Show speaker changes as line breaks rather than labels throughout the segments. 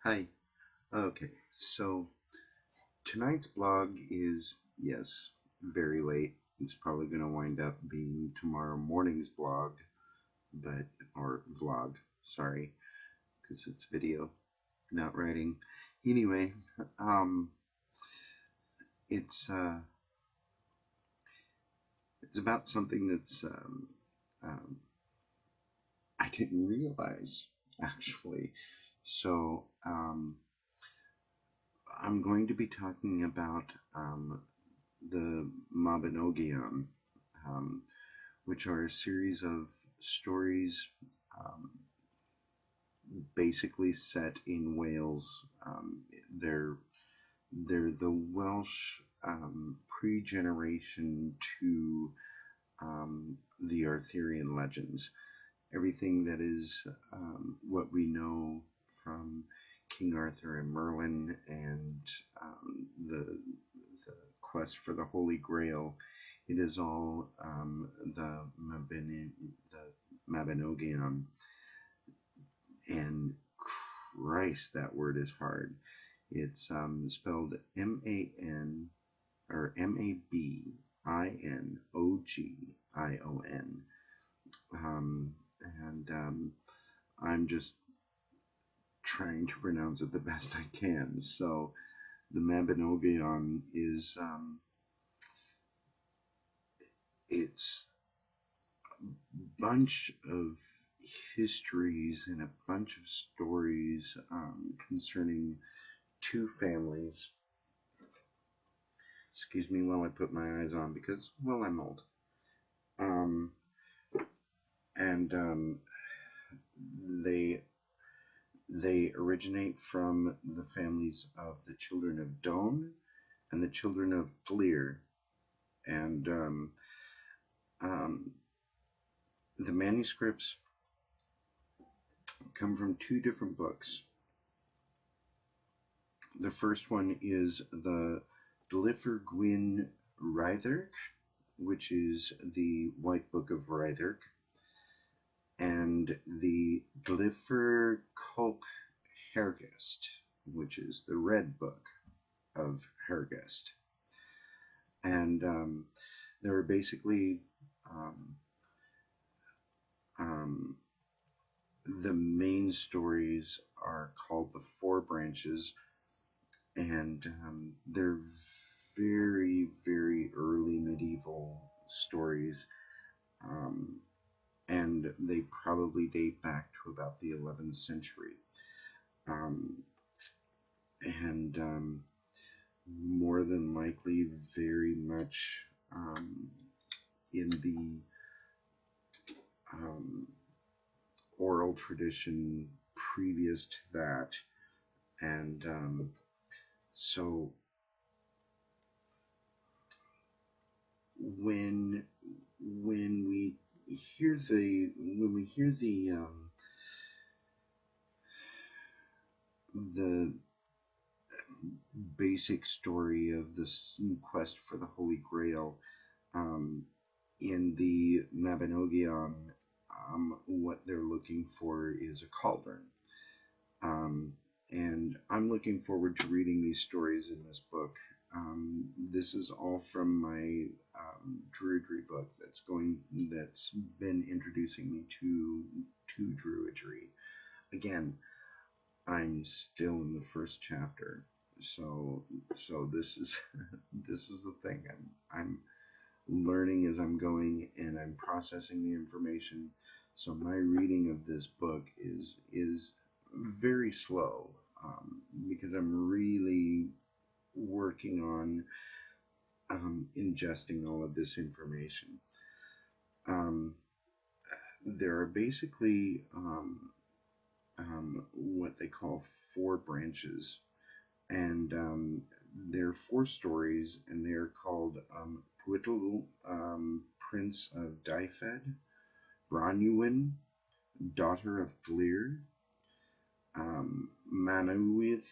Hi. Okay, so tonight's blog is, yes, very late. It's probably going to wind up being tomorrow morning's blog, or vlog, sorry, because it's video, not writing. Anyway, um, it's, uh, it's about something um, I didn't realize, actually. So, I'm going to be talking about, the Mabinogion, um, which are a series of stories um, basically set in Wales. They're they're the Welsh pre-generation to the Arthurian legends. Everything that is what we know from King Arthur and Merlin and the quest for the Holy Grail. It is all the Mabinogion, and Christ, that word is hard. It's spelled M-A-N or Mabinogion, um, and I'm just trying to pronounce it the best I can. So the Mabinogion is it's bunch of histories and a bunch of stories concerning two families. Excuse me while I put my eyes on because, well, I'm old. Um, and they they originate from the families of the children of Don and the children of Glir. And um, the manuscripts come from two different books. The first one is the Glyphr Gwyn Rhydderch, which is the White Book of Rhydderch, and the Glyphr Colch Hergest, which is the Red Book of Hergest. And there are basically um, um, the main stories are called the Four Branches, and they're very, very early medieval stories, um, and they probably date back to about the 11th century. Um, and more than likely, very much in the um, oral tradition previous to that. And so when we hear the basic story of this quest for the Holy Grail um, in the Mabinogion, what they're looking for is a cauldron. Um, and I'm looking forward to reading these stories in this book. This is all from my Druidry book that's been introducing me to Druidry. Again, I'm still in the first chapter, so this is this is the thing. I'm learning as I'm going, and I'm processing the information. So my reading of this book is very slow because I'm really working on ingesting all of this information. Um, there are basically what they call four branches, and they're four stories, and they're called Pwytl, Prince of Dyfed, Branwen, Daughter of Glir, Manawydh,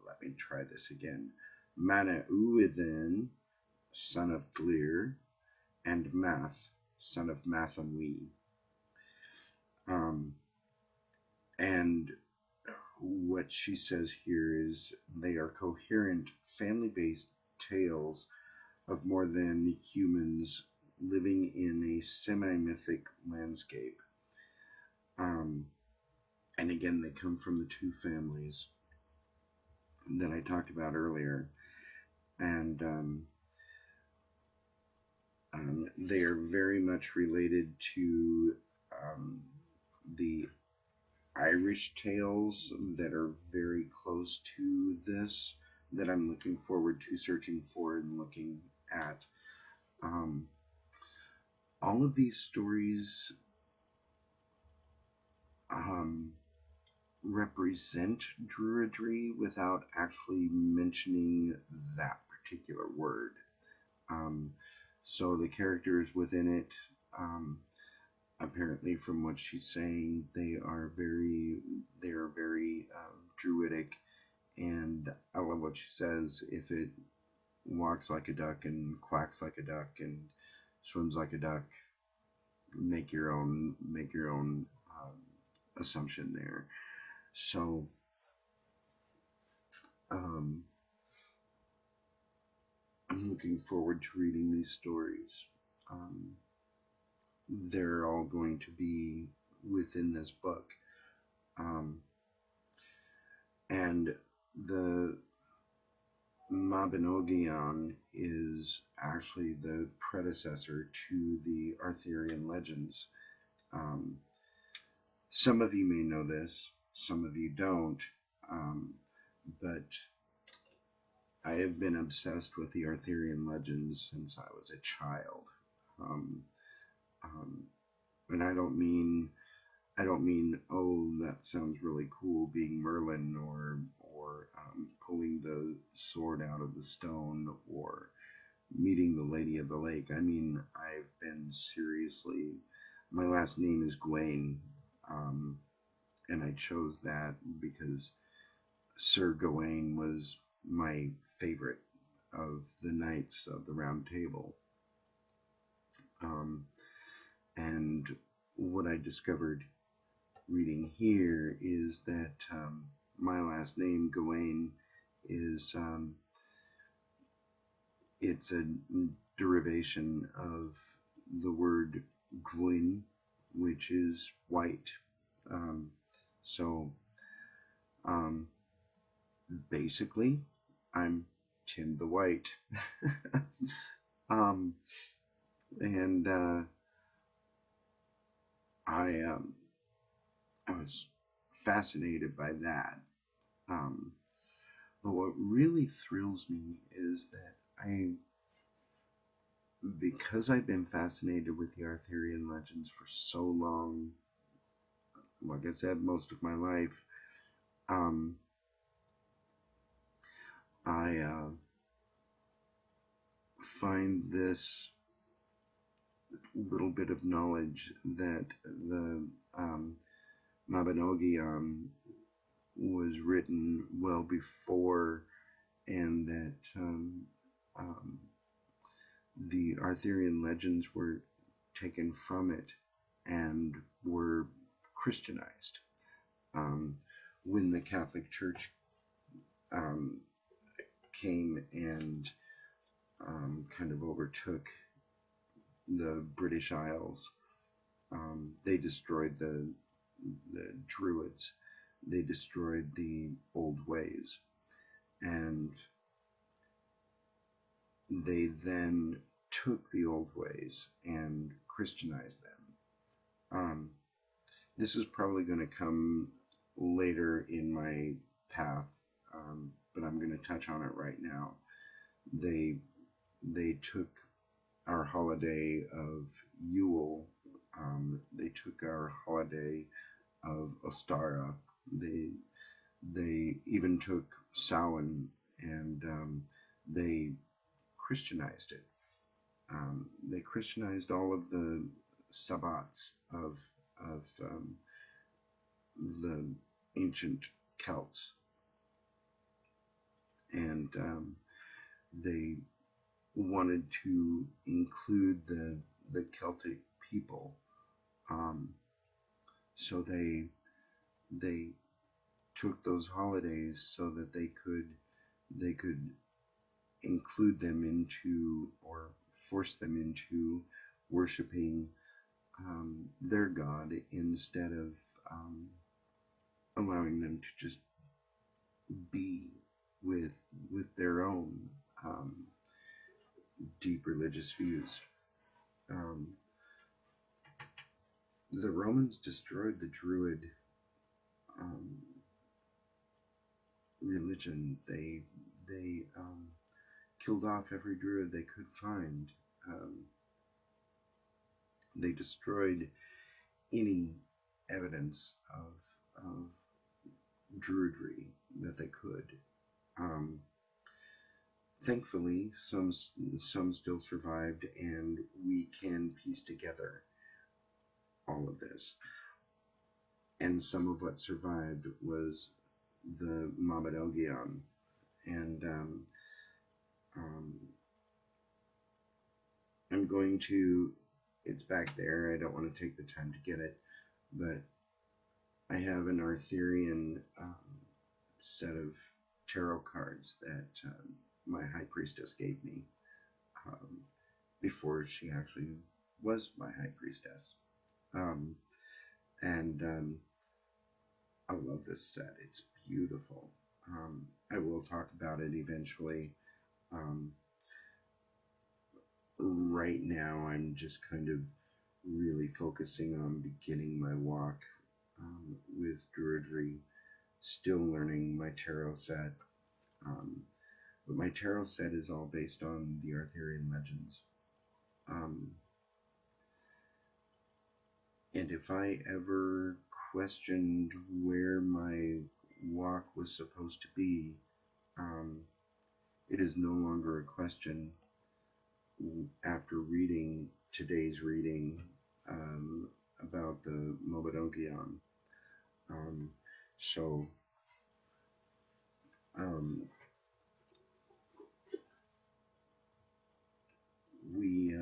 let me try this again, Manawydden, son of Glir, and Math, son of Mathamwy. Um, And what she says here is they are coherent, family-based tales of more than humans living in a semi-mythic landscape. Um, and again, they come from the two families that I talked about earlier. And they are very much related to the Irish tales that are very close to this, that I'm looking forward to searching for and looking at. Um, all of these stories um, represent Druidry without actually mentioning that particular word. Um, so the characters within it, apparently from what she's saying, they are very druidic, and I love what she says. If it walks like a duck and quacks like a duck and swims like a duck, make your own assumption there. So um, I'm looking forward to reading these stories. Um, they're all going to be within this book. Um, and the Mabinogion is actually the predecessor to the Arthurian legends. Um, some of you may know this, some of you don't, but I have been obsessed with the Arthurian legends since I was a child. Um, um, and I don't mean, oh, that sounds really cool, being Merlin, or pulling the sword out of the stone, or meeting the Lady of the Lake. I mean, I've been seriously. My last name is Gawain, and I chose that because Sir Gawain was my favorite of the knights of the Round Table. Um, and what I discovered reading here is that my last name, Gawain, is it's a derivation of the word Gwyn, which is white. Um, so um, basically, I'm Tim the White. um, and I I was fascinated by that. Um, but what really thrills me is that because I've been fascinated with the Arthurian legends for so long, like I said, most of my life, um, I find this little bit of knowledge that the Mabinogion was written well before, and that um, the Arthurian legends were taken from it and were Christianized. When the Catholic Church um, came and kind of overtook the British Isles, they destroyed the Druids. They destroyed the old ways, and they then took the old ways and Christianized them. This is probably going to come later in my path, but I'm going to touch on it right now. They took our holiday of Yule. They took our holiday of Ostara. They even took Samhain, and they Christianized it. They Christianized all of the sabbats of the ancient Celts, and they wanted to include the Celtic people. So they took those holidays so that they could include them into, or force them into, worshiping their god, instead of allowing them to just be with their own um, deep religious views. Um, the Romans destroyed the Druid um, religion. They killed off every Druid they could find. Um, they destroyed any evidence of Druidry that they could. Um, Thankfully, some still survived, and we can piece together all of this. And some of what survived was the Mabinogion, and I'm going to. It's back there. I don't want to take the time to get it, but I have an Arthurian set of tarot cards that my high priestess gave me um, before she actually was my high priestess. And I love this set. It's beautiful. I will talk about it eventually. Right now, I'm just kind of really focusing on beginning my walk with Druidry, still learning my tarot set. But my tarot set is all based on the Arthurian legends. And if I ever questioned where my walk was supposed to be, it is no longer a question after reading today's reading about the Mabinogion. So, we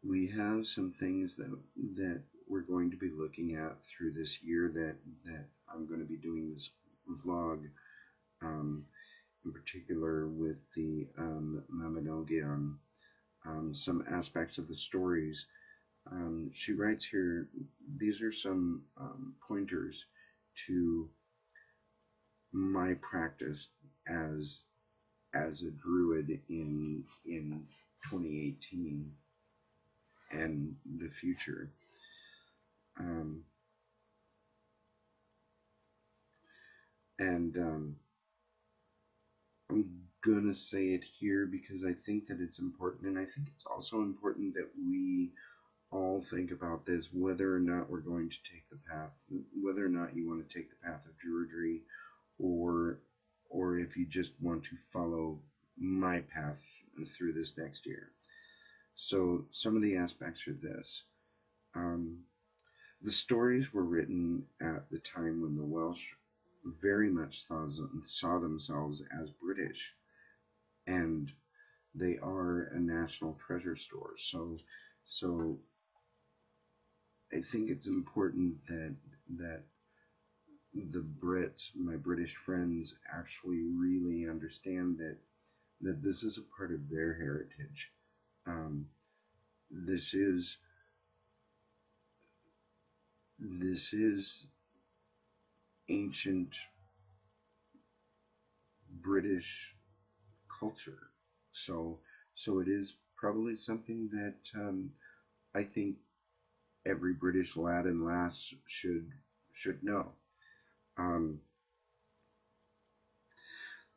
we have some things that we're going to be looking at through this year that I'm going to be doing this vlog, in particular with the Mabinogion, some aspects of the stories. She writes here, these are some pointers to my practice as a druid in 2018 and the future. I'm gonna say it here because I think that it's important, and I think it's also important that we all think about this, whether or not we're going to take the path, whether or not you want to take the path of Druidry, or if you just want to follow my path through this next year. So some of the aspects are this. The stories were written at the time when the Welsh very much saw themselves as British, and they are a national treasure store. So I think it's important that the Brits, my British friends, actually really understand that this is a part of their heritage. This is ancient British culture. So it is probably something that I think every British lad and lass should know.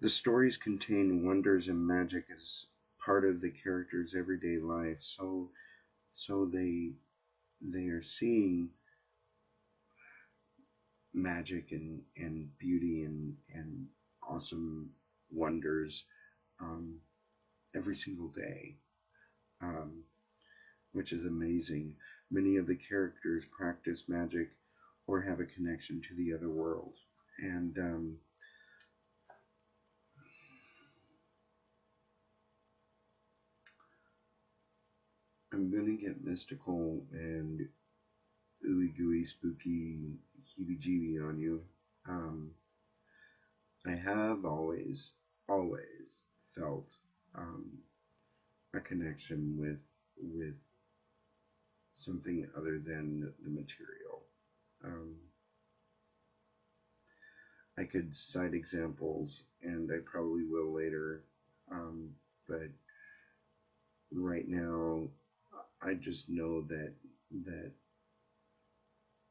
The stories contain wonders and magic as part of the character's everyday life, so they are seeing magic and beauty and awesome wonders every single day, which is amazing. Many of the characters practice magic or have a connection to the other world, and I'm gonna get mystical and ooey gooey spooky heebie jeebie on you. Um, I have always felt a connection with something other than the material. Um, I could cite examples, and I probably will later, but right now, I just know that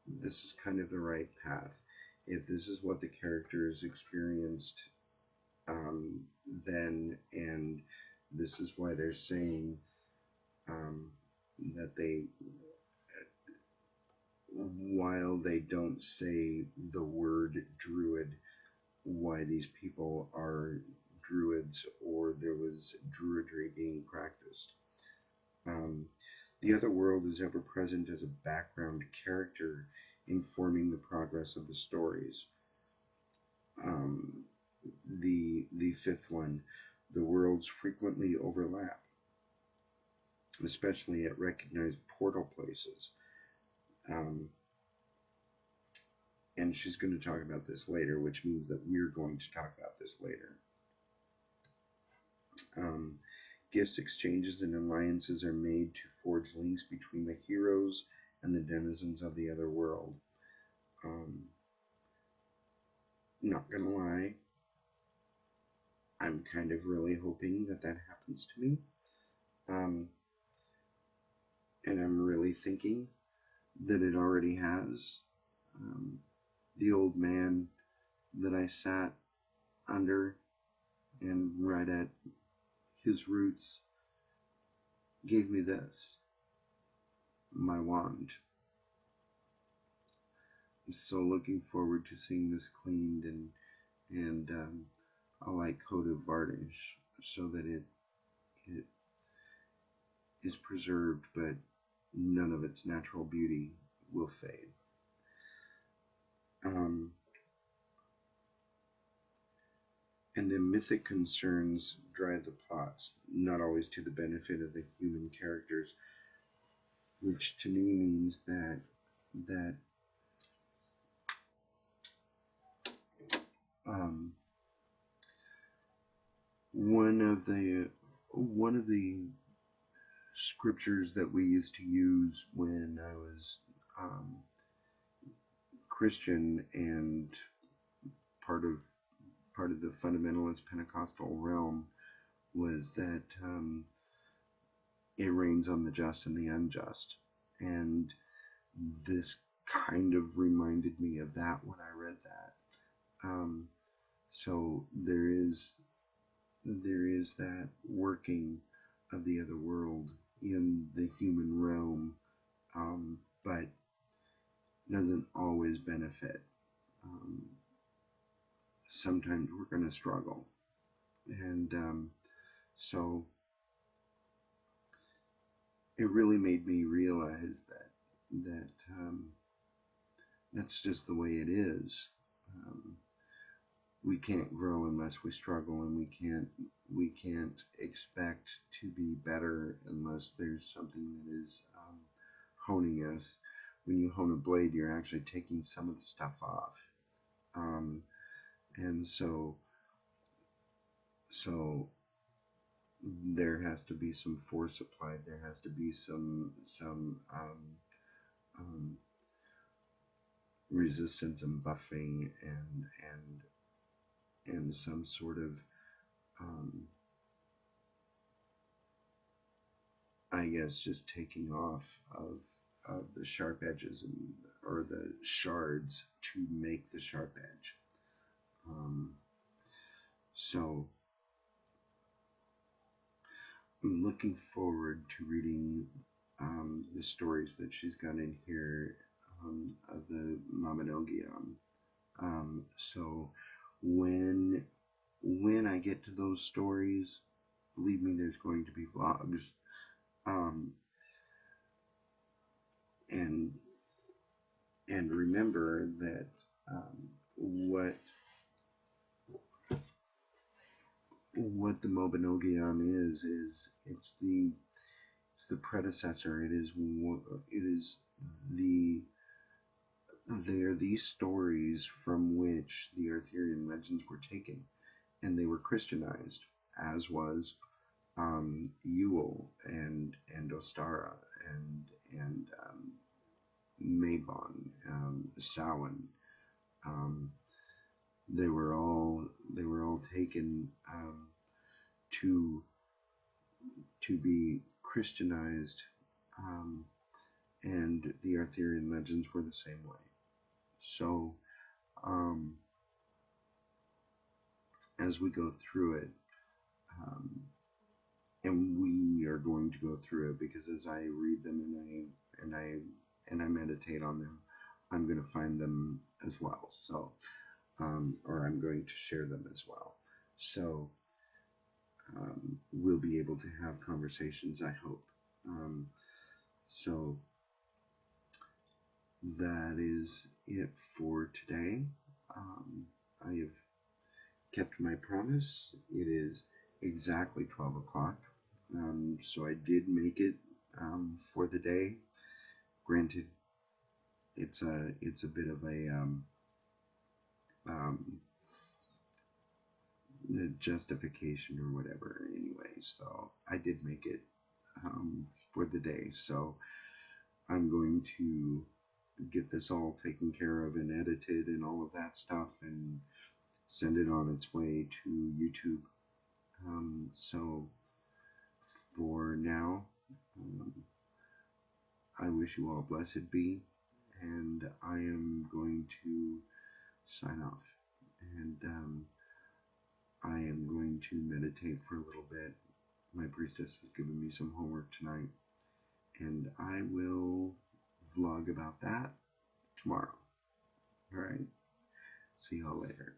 this is kind of the right path. If this is what the characters experienced um, then, and this is why they're saying um, that they, while they don't say the word druid, why these people are druids or there was druidry being practiced. Um, the other world is ever present as a background character informing the progress of the stories. Um, the fifth one, the worlds frequently overlap, especially at recognized portal places. Um, and she's going to talk about this later, which means that we're going to talk about this later. Um, Gifts exchanges and alliances are made to forge links between the heroes and the denizens of the other world. Not gonna lie, I'm kind of really hoping that that happens to me. Um, and I'm really thinking that it already has. Um, the old man that I sat under and right at his roots gave me this, my wand. I'm so looking forward to seeing this cleaned and a light coat of varnish so that it is preserved, but none of its natural beauty will fade. Um, and the mythic concerns drive the plots, not always to the benefit of the human characters, which to me means that um, one of the scriptures that we used to use when I was um, Christian and part of the fundamentalist Pentecostal realm was that it rains on the just and the unjust, and this kind of reminded me of that when I read that. So there is that working of the other world in the human realm, but doesn't always benefit. Um, Sometimes we're going to struggle, and so it really made me realize that that's just the way it is. Um, we can't grow unless we struggle, and we can't expect to be better unless there's something that is honing us. When you hone a blade, you're actually taking some of the stuff off, and so there has to be some force applied. There has to be some um, resistance and buffing and some sort of um, I guess just taking off of the sharp edges or the shards to make the sharp edge. So I'm looking forward to reading the stories that she's got in here of the Mabinogion. So when I get to those stories, believe me, there's going to be vlogs. Um, and remember that what the Mabinogion is it's It's the predecessor. It is the they're these stories from which the Arthurian legends were taken, and they were Christianized, as was Yule and Ostara and Mabon, Samhain. Um, they were all taken to to be Christianized, um, and the Arthurian legends were the same way. So um, as we go through it, um, and we are going to go through it because as I read them and I meditate on them, I'm going to find them as well. So or I'm going to share them as well. So we'll be able to have conversations, I hope. So that is it for today. I have kept my promise. It is exactly 12 o'clock. So I did make it for the day. Granted, it's a bit of a um, justification or whatever anyway. So I did make it for the day. So I'm going to get this all taken care of and edited and all of that stuff and send it on its way to YouTube. So for now, um, I wish you all blessed be, and I am going to sign off. And I am going to meditate for a little bit. My priestess has given me some homework tonight, and I will vlog about that tomorrow. All right. See y'all later.